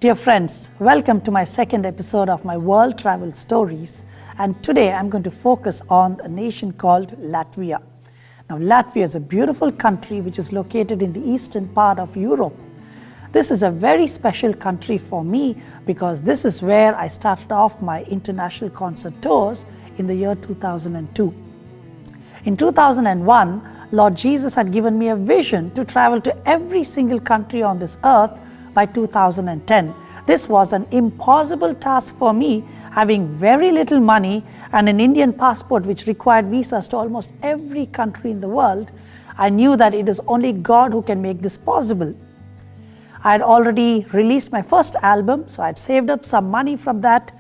Dear friends, welcome to my second episode of my world travel stories, and today I'm going to focus on a nation called Latvia. Now, Latvia is a beautiful country which is located in the eastern part of Europe. This is a very special country for me because this is where I started off my international concert tours in the year 2002. In 2001, Lord Jesus had given me a vision to travel to every single country on this earth by 2010. This was an impossible task for me, having very little money and an Indian passport which required visas to almost every country in the world. I knew that it is only God who can make this possible. I had already released my first album, so I had saved up some money from that,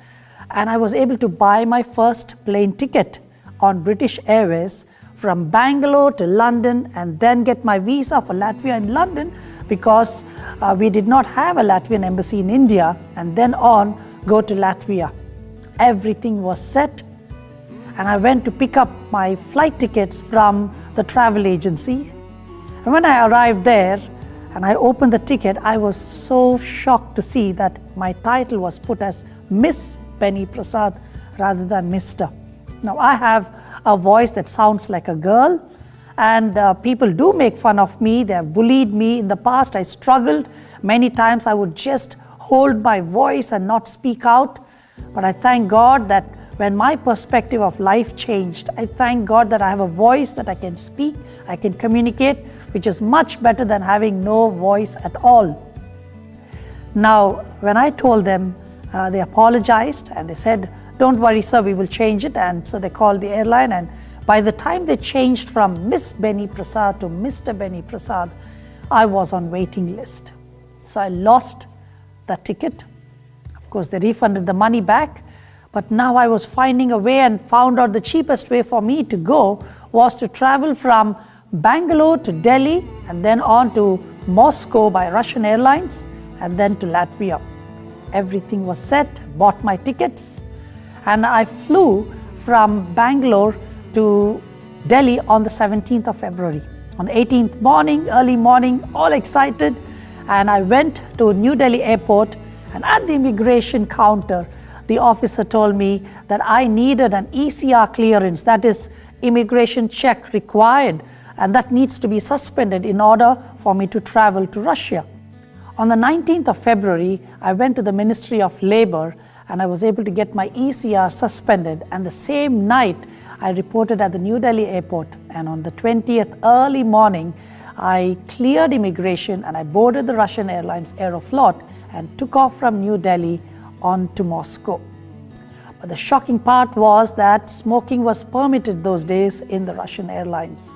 and I was able to buy my first plane ticket on British Airways from Bangalore to London, and then get my visa for Latvia in London because we did not have a Latvian embassy in India, and then on go to Latvia. Everything was set, and I went to pick up my flight tickets from the travel agency. And when I arrived there and I opened the ticket, I was so shocked to see that my title was put as Miss Benny Prasad rather than Mr. Now, I have a voice that sounds like a girl, and people do make fun of me. They have bullied me in the past. I struggled many times. I would just hold my voice and not speak out. But I thank God that when my perspective of life changed, I thank God that I have a voice that I can speak, I can communicate, which is much better than having no voice at all. Now, when I told them, they apologized and they said, "Don't worry, sir, we will change it." And so they called the airline, and by the time they changed from Miss Benny Prasad to Mr. Benny Prasad, I was on waiting list. So I lost the ticket. Of course, they refunded the money back, but now I was finding a way and found out the cheapest way for me to go was to travel from Bangalore to Delhi and then on to Moscow by Russian Airlines and then to Latvia. Everything was set, bought my tickets, and I flew from Bangalore to Delhi on the 17th of February. On 18th morning, early morning, all excited, and I went to New Delhi airport, and at the immigration counter, the officer told me that I needed an ECR clearance, that is immigration check required, and that needs to be suspended in order for me to travel to Russia. On the 19th of February, I went to the Ministry of Labor and I was able to get my ECR suspended, and the same night I reported at the New Delhi airport, and on the 20th early morning I cleared immigration and I boarded the Russian Airlines Aeroflot and took off from New Delhi on to Moscow. But the shocking part was that smoking was permitted those days in the Russian Airlines,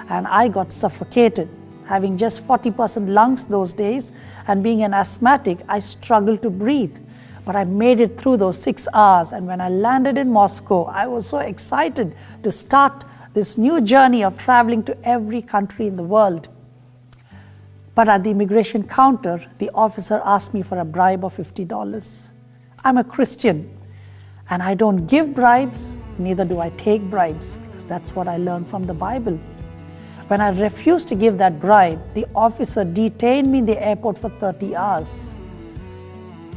and I got suffocated. Having just 40% lungs those days and being an asthmatic, I struggled to breathe. But I made it through those 6 hours, and when I landed in Moscow, I was so excited to start this new journey of traveling to every country in the world. But at the immigration counter, the officer asked me for a bribe of $50. I'm a Christian, and I don't give bribes, neither do I take bribes, because that's what I learned from the Bible. When I refused to give that bribe, the officer detained me in the airport for 30 hours.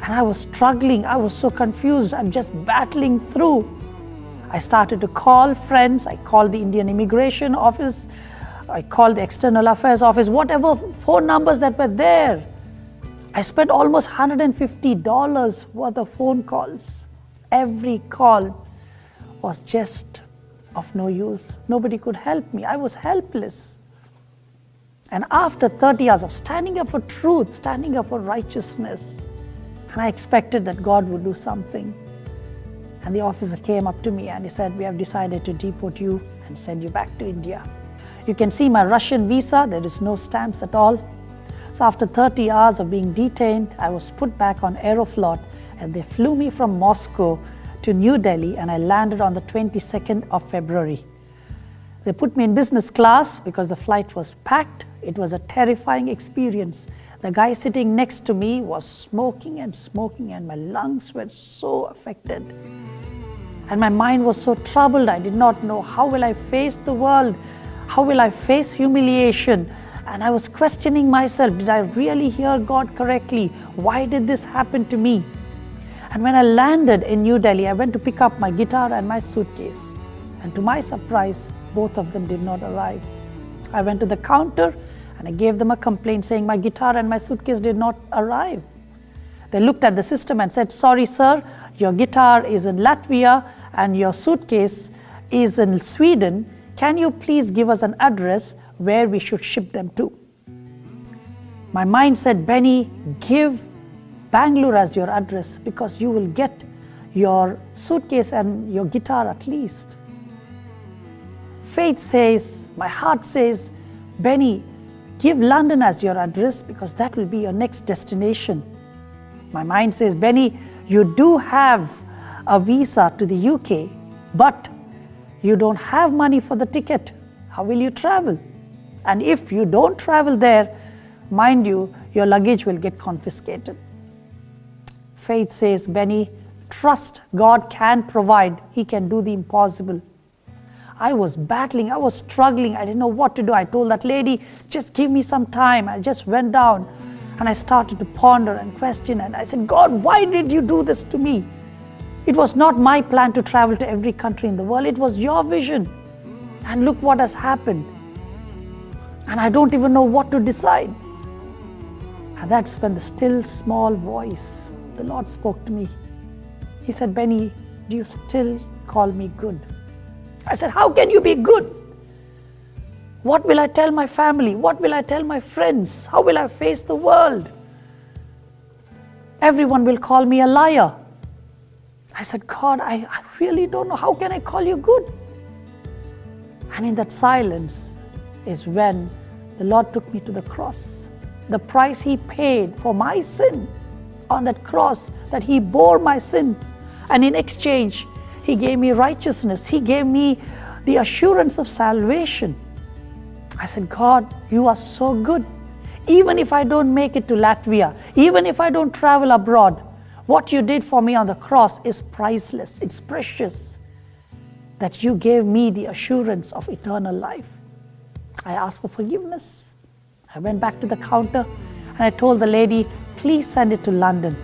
And I was struggling, I was so confused, I'm just battling through. I started to call friends, I called the Indian Immigration Office, I called the External Affairs Office, whatever phone numbers that were there. I spent almost $150 worth of phone calls. Every call was just of no use. Nobody could help me. I was helpless. And after 30 hours of standing up for truth, standing up for righteousness, and I expected that God would do something. And the officer came up to me and he said, "We have decided to deport you and send you back to India. You can see my Russian visa, there is no stamps at all." So after 30 hours of being detained, I was put back on Aeroflot, and they flew me from Moscow to New Delhi, and I landed on the 22nd of February. They put me in business class because the flight was packed. It was a terrifying experience. The guy sitting next to me was smoking, and my lungs were so affected. And my mind was so troubled. I did not know, how will I face the world? How will I face humiliation? And I was questioning myself, did I really hear God correctly? Why did this happen to me? And when I landed in New Delhi, I went to pick up my guitar and my suitcase. And to my surprise, both of them did not arrive. I went to the counter and I gave them a complaint saying my guitar and my suitcase did not arrive. They looked at the system and said, sorry sir, your guitar is in Latvia and your suitcase is in Sweden. Can you please give us an address where we should ship them to? My mind said, Benny, give Bangalore as your address because you will get your suitcase and your guitar at least. Faith says, my heart says, Benny, give London as your address because that will be your next destination. My mind says, Benny, you do have a visa to the UK, but you don't have money for the ticket. How will you travel? And if you don't travel there, mind you, your luggage will get confiscated. Faith says, Benny, trust God can provide. He can do the impossible. I was battling, I was struggling, I didn't know what to do. I told that lady, just give me some time. I just went down and I started to ponder and question and I said, God, why did you do this to me? It was not my plan to travel to every country in the world. It was your vision. And look what has happened. And I don't even know what to decide. And that's when the still small voice, the Lord spoke to me. He said, Benny, do you still call me good? I said, how can you be good? What will I tell my family? What will I tell my friends? How will I face the world? Everyone will call me a liar. I said, God, I really don't know. How can I call you good? And in that silence is when the Lord took me to the cross. The price He paid for my sin on that cross, that He bore my sins. And in exchange, He gave me righteousness. He gave me the assurance of salvation. I said, God, you are so good. Even if I don't make it to Latvia, even if I don't travel abroad, what you did for me on the cross is priceless. It's precious. That you gave me the assurance of eternal life. I asked for forgiveness. I went back to the counter and I told the lady, please send it to London.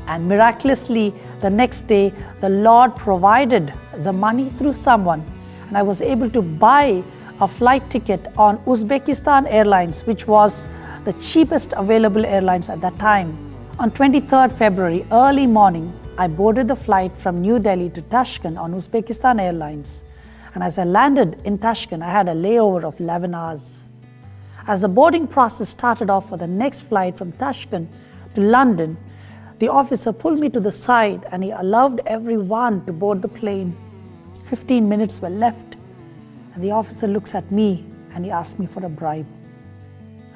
And miraculously, the next day, the Lord provided the money through someone. And I was able to buy a flight ticket on Uzbekistan Airlines, which was the cheapest available airlines at that time. On 23rd February, early morning, I boarded the flight from New Delhi to Tashkent on Uzbekistan Airlines. And as I landed in Tashkent, I had a layover of 11 hours. As the boarding process started off for the next flight from Tashkent to London, the officer pulled me to the side and he allowed everyone to board the plane. 15 minutes were left. And the officer looks at me and he asked me for a bribe.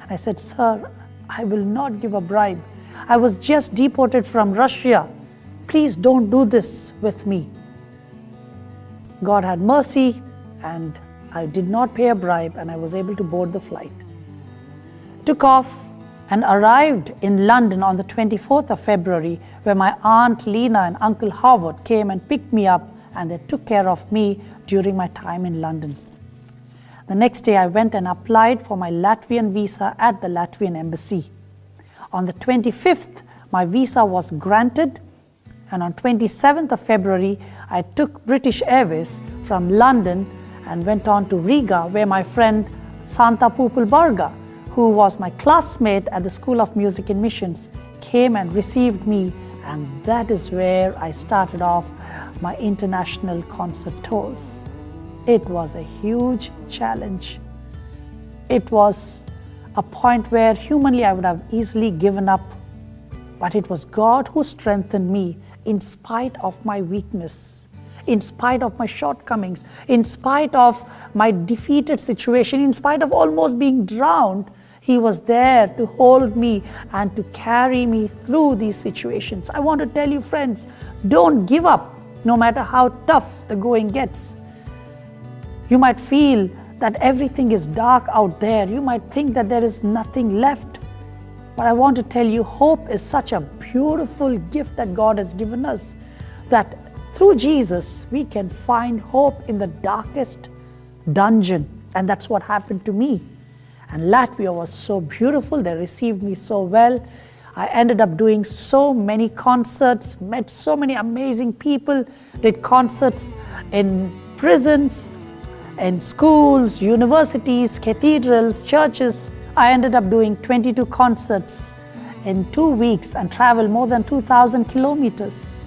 And I said, sir, I will not give a bribe. I was just deported from Russia. Please don't do this with me. God had mercy and I did not pay a bribe and I was able to board the flight. Took off and arrived in London on the 24th of February, where my Aunt Lena and Uncle Howard came and picked me up and they took care of me during my time in London. The next day I went and applied for my Latvian visa at the Latvian embassy. On the 25th, my visa was granted, and on 27th of February, I took British Airways from London and went on to Riga, where my friend Santa Pupulbarga, who was my classmate at the School of Music and Missions, came and received me, and that is where I started off my international concert tours. It was a huge challenge. It was a point where humanly I would have easily given up, but it was God who strengthened me in spite of my weakness, in spite of my shortcomings, in spite of my defeated situation, in spite of almost being drowned. He was there to hold me and to carry me through these situations. I want to tell you, friends, don't give up no matter how tough the going gets. You might feel that everything is dark out there. You might think that there is nothing left. But I want to tell you, hope is such a beautiful gift that God has given us, that through Jesus, we can find hope in the darkest dungeon. And that's what happened to me. And Latvia was so beautiful. They received me so well. I ended up doing so many concerts, met so many amazing people, did concerts in prisons, in schools, universities, cathedrals, churches. I ended up doing 22 concerts in 2 weeks and traveled more than 2,000 kilometers.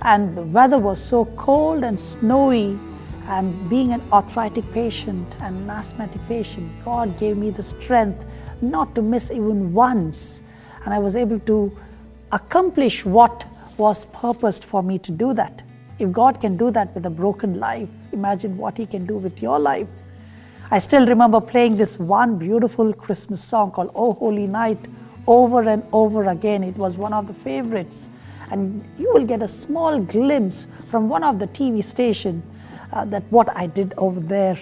And the weather was so cold and snowy, and being an arthritic patient and an asthmatic patient, God gave me the strength not to miss even once. And I was able to accomplish what was purposed for me to do that. If God can do that with a broken life, imagine what He can do with your life. I still remember playing this one beautiful Christmas song called "Oh Holy Night" over and over again. It was one of the favorites. And you will get a small glimpse from one of the TV stations that what I did over there.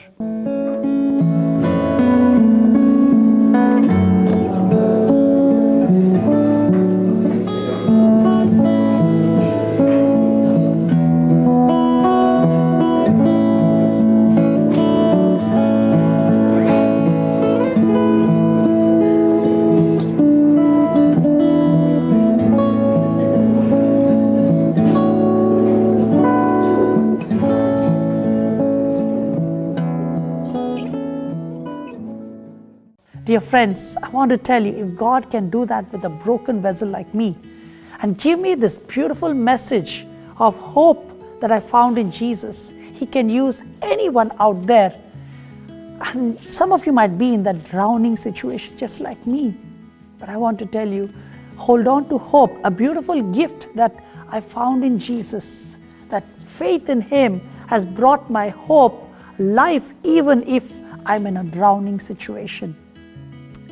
Dear friends, I want to tell you, if God can do that with a broken vessel like me and give me this beautiful message of hope that I found in Jesus, He can use anyone out there. And some of you might be in that drowning situation just like me. But I want to tell you, hold on to hope, a beautiful gift that I found in Jesus. That faith in Him has brought my hope, life, even if I'm in a drowning situation.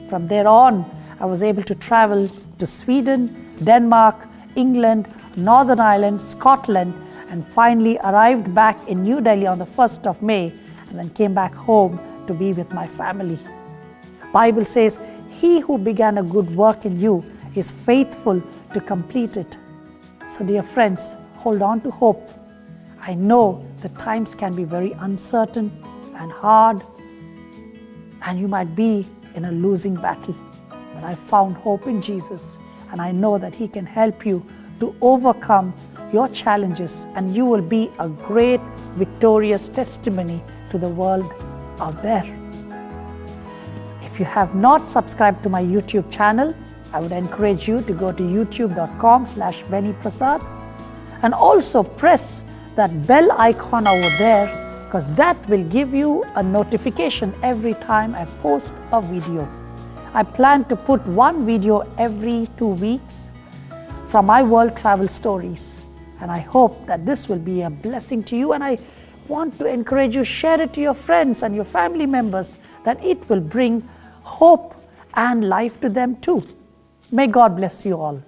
From there on, I was able to travel to Sweden, Denmark, England, Northern Ireland, Scotland, and finally arrived back in New Delhi on the 1st of May, and then came back home to be with my family. Bible says, "He who began a good work in you is faithful to complete it." So dear friends, hold on to hope. I know the times can be very uncertain and hard, and you might be in a losing battle. But I found hope in Jesus, and I know that He can help you to overcome your challenges, and you will be a great, victorious testimony to the world out there. If you have not subscribed to my YouTube channel, I would encourage you to go to youtube.com/BennyPrasad and also press that bell icon over there, because that will give you a notification every time I post a video. I plan to put one video every 2 weeks from my world travel stories. And I hope that this will be a blessing to you. And I want to encourage you, share it to your friends and your family members, that it will bring hope and life to them too. May God bless you all.